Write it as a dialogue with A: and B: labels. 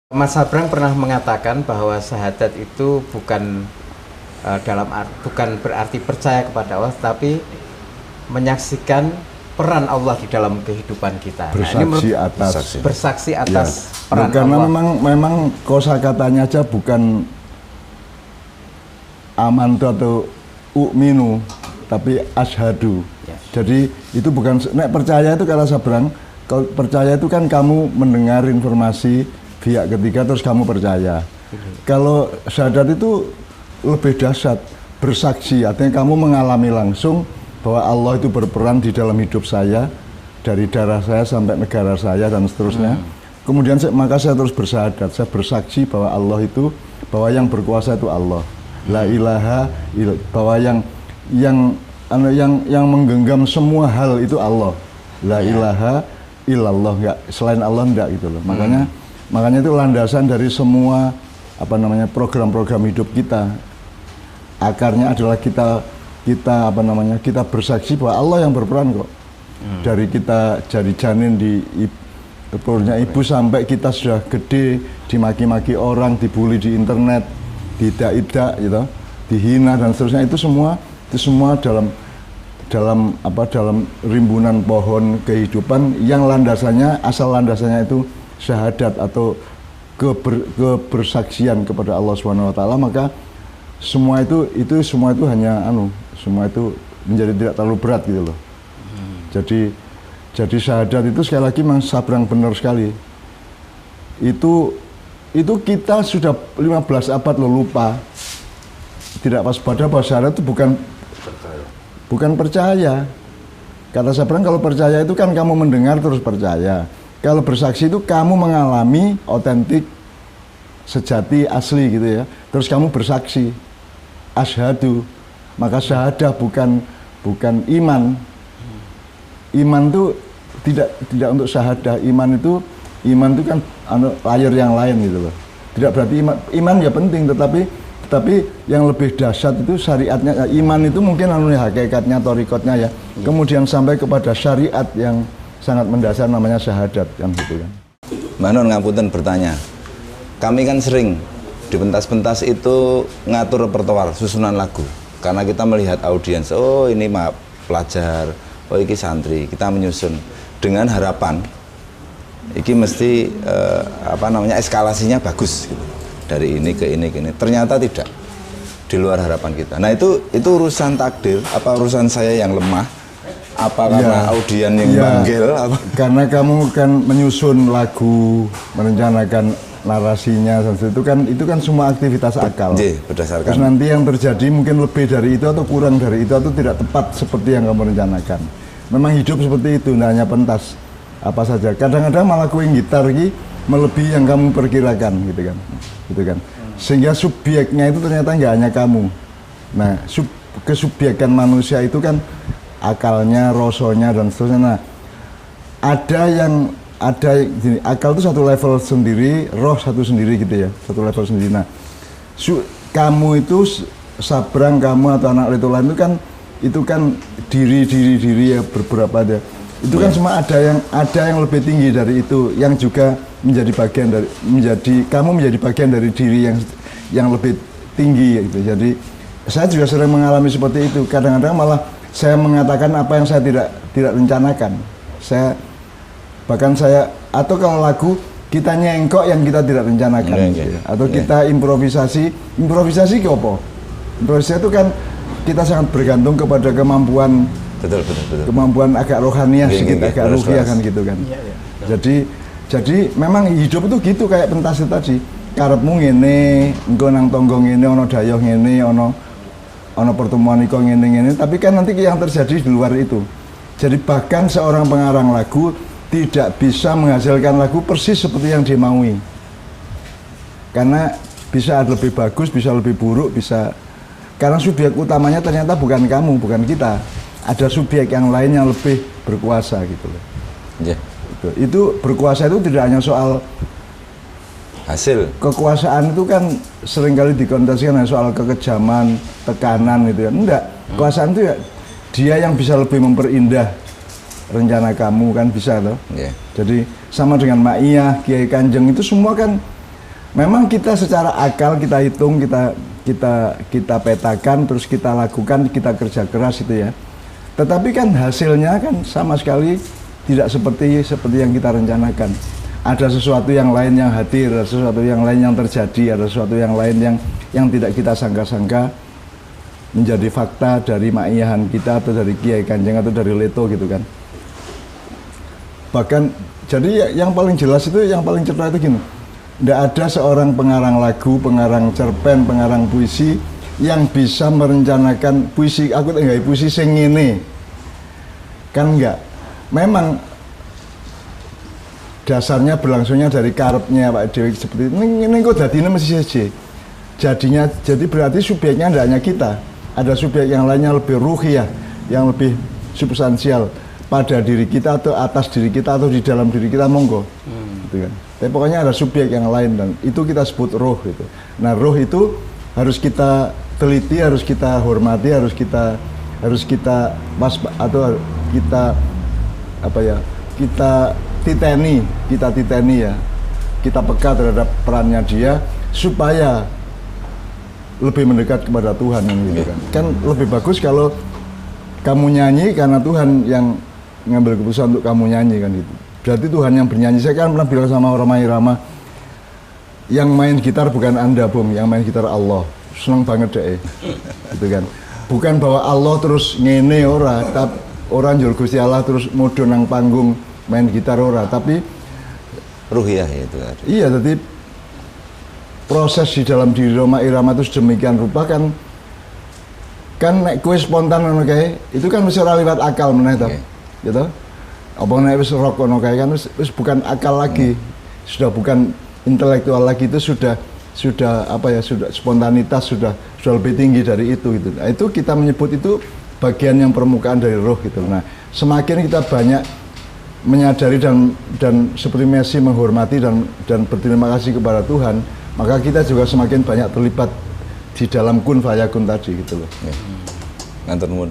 A: Mas Sabrang pernah mengatakan bahwa syahadat itu bukan berarti percaya kepada Allah, tapi menyaksikan peran Allah di dalam kehidupan kita. Bersaksi atas peran
B: karena
A: Allah.
B: memang kosakatanya aja bukan amantu atau u'minu, tapi ashadu. Jadi itu bukan nek percaya itu kata Sabrang. Kalau percaya itu kan kamu mendengar informasi pihak ketiga terus kamu percaya. Kalau syahadat itu lebih dahsyat, bersaksi, artinya kamu mengalami langsung bahwa Allah itu berperan di dalam hidup saya, dari darah saya sampai negara saya dan seterusnya. Kemudian maka saya terus bersyahadat, saya bersaksi bahwa Allah itu, bahwa yang berkuasa itu Allah. La ilaha illallah, bahwa yang menggenggam semua hal itu Allah. La ilaha illallah, enggak selain Allah enggak gitu loh. Makanya itu landasan dari semua program-program hidup kita. Akarnya adalah kita bersaksi bahwa Allah yang berperan kok. Dari kita jadi janin di perutnya ibu sampai kita sudah gede, dimaki-maki orang, dibully di internet, tidak gitu, dihina dan seterusnya, itu semua dalam rimbunan pohon kehidupan yang asal landasannya itu syahadat atau kebersaksian kepada Allah SWT. Maka semua itu hanya semua itu menjadi tidak terlalu berat gitu loh. Jadi syahadat itu sekali lagi Mas Sabrang benar sekali. Itu kita sudah 15 abad lo lupa. Tidak waspada bahwa syahadat itu bukan percaya. Kata Sabrang, kalau percaya itu kan kamu mendengar terus percaya. Kalau bersaksi itu kamu mengalami otentik, sejati, asli gitu ya. Terus kamu bersaksi, asyhadu. Maka syahadah bukan iman. Iman itu tidak untuk syahadah. Iman itu kan layer yang lain gitu loh. Tidak berarti iman ya penting, tetapi yang lebih dahsyat itu syariatnya. Iman itu mungkin hakikatnya, torikotnya ya. Kemudian sampai kepada syariat yang sangat mendasar namanya syahadat kan gitu kan.
C: Mbak Nun ngapunten bertanya, kami kan sering di pentas-pentas itu ngatur repertoar susunan lagu karena kita melihat audiens, oh ini pelajar, oh ini santri, kita menyusun dengan harapan ini mesti eskalasinya bagus gitu. Dari ini ke ini ke ini, ternyata tidak, di luar harapan kita. Nah itu urusan takdir, apa urusan saya yang lemah, apa karena audien yang manggil, apa?
B: Karena kamu kan menyusun lagu, merencanakan narasinya, itu kan semua aktivitas akal.
C: Berdasarkan.
B: Terus nanti yang terjadi mungkin lebih dari itu atau kurang dari itu atau tidak tepat seperti yang kamu rencanakan. Memang hidup seperti itu, tidak hanya pentas apa saja. Kadang-kadang malah kuing gitar lagi melebihi yang kamu perkirakan, gitu kan. Sehingga subjeknya itu ternyata nggak hanya kamu. Nah, kesubjekan manusia itu kan akalnya, rosonya dan seterusnya. Nah, ada gini, akal itu satu level sendiri, roh satu sendiri gitu ya, satu level sendiri. Nah, kamu itu Sabrang, kamu atau anak itu lain itu kan diri ya, beberapa ada. Itu kan semua ada yang lebih tinggi dari itu, yang juga menjadi bagian dari kamu menjadi bagian dari diri yang lebih tinggi gitu. Jadi saya juga sering mengalami seperti itu. Kadang-kadang malah saya mengatakan apa yang saya tidak rencanakan. Atau kalau lagu kita nyengkok yang kita tidak rencanakan, atau kita improvisasi ke apa? Improvisasi itu kan kita sangat bergantung kepada kemampuan.
C: Betul.
B: Kemampuan agak rohaniah sedikit, agak ruhiyah kan gitu kan. Jadi memang hidup itu gitu kayak pentas itu tadi. Karepmu ngene, engko nang tonggo ngene, ono dayoh ngene, ono pertemuan iko ngene, tapi kan nanti yang terjadi di luar itu. Jadi bahkan seorang pengarang lagu tidak bisa menghasilkan lagu persis seperti yang dimaui. Karena bisa lebih bagus, bisa lebih buruk, karena subjek utamanya ternyata bukan kamu, bukan kita. Ada subjek yang lain yang lebih berkuasa gitu loh. Itu berkuasa itu tidak hanya soal
C: hasil.
B: Kekuasaan itu kan seringkali dikonotasikan soal kekejaman, tekanan gitu kan. Enggak, kekuasaan itu ya dia yang bisa lebih memperindah rencana kamu kan bisa loh. Jadi sama dengan Ma'iyah, Kiai Kanjeng itu semua kan Memang kita secara akal kita hitung, kita petakan, terus kita lakukan, kita kerja keras itu ya. Tetapi kan hasilnya kan sama sekali tidak seperti yang kita rencanakan. Ada sesuatu yang lain yang hadir, ada sesuatu yang lain yang terjadi, ada sesuatu yang lain yang tidak kita sangka-sangka menjadi fakta dari maiyahan kita atau dari Kiai Kanjeng atau dari Leto gitu kan. Bahkan jadi yang paling jelas itu, yang paling cerdas itu gini. Tidak ada seorang pengarang lagu, pengarang cerpen, pengarang puisi yang bisa merencanakan puisi, aku enggak puisi sing ngene. Kan enggak. Memang dasarnya berlangsungnya dari karepnya Pak Dewi seperti ini kok dadine mesti seje. Jadi berarti subjeknya tidak hanya kita. Ada subjek yang lainnya lebih ruhiyah, yang lebih substansial pada diri kita atau atas diri kita atau di dalam diri kita, monggo. Gitu kan. Tapi pokoknya ada subjek yang lain dan itu kita sebut roh gitu. Nah, roh itu harus kita teliti, harus kita hormati, harus kita atau kita apa ya? Kita titeni ya. Kita peka terhadap perannya dia supaya lebih mendekat kepada Tuhan gitu kan. Kan lebih bagus kalau kamu nyanyi karena Tuhan yang ngambil keputusan untuk kamu nyanyi kan gitu. Berarti Tuhan yang bernyanyi. Saya kan pernah bilang sama Romai Rama, yang main gitar bukan Anda, Bung, yang main gitar Allah. Seneng banget deh. Gitu kan. Bukan bahwa Allah terus ngene ora, tapi orang njur Gusti Allah terus mudho nang panggung main gitar ora, tapi
C: ruhiyah itu.
B: Iya, jadi proses di dalam diri Roma Irama itu sedemikian rupa kan nek kue spontan ngono kae itu kan mesti ora liwat akal meneh to. Gitu. Apa nek wis rock ngono kae kan wis bukan akal lagi. Sudah bukan intelektual lagi, itu sudah apa ya, sudah spontanitas, sudah lebih tinggi dari itu gitu. Nah, itu kita menyebut itu bagian yang permukaan dari roh gitu. Nah, semakin kita banyak menyadari dan seperti Messi menghormati dan berterima kasih kepada Tuhan, maka kita juga semakin banyak terlibat di dalam kun fayakun tadi gitu loh.
C: Ngantur nuwun.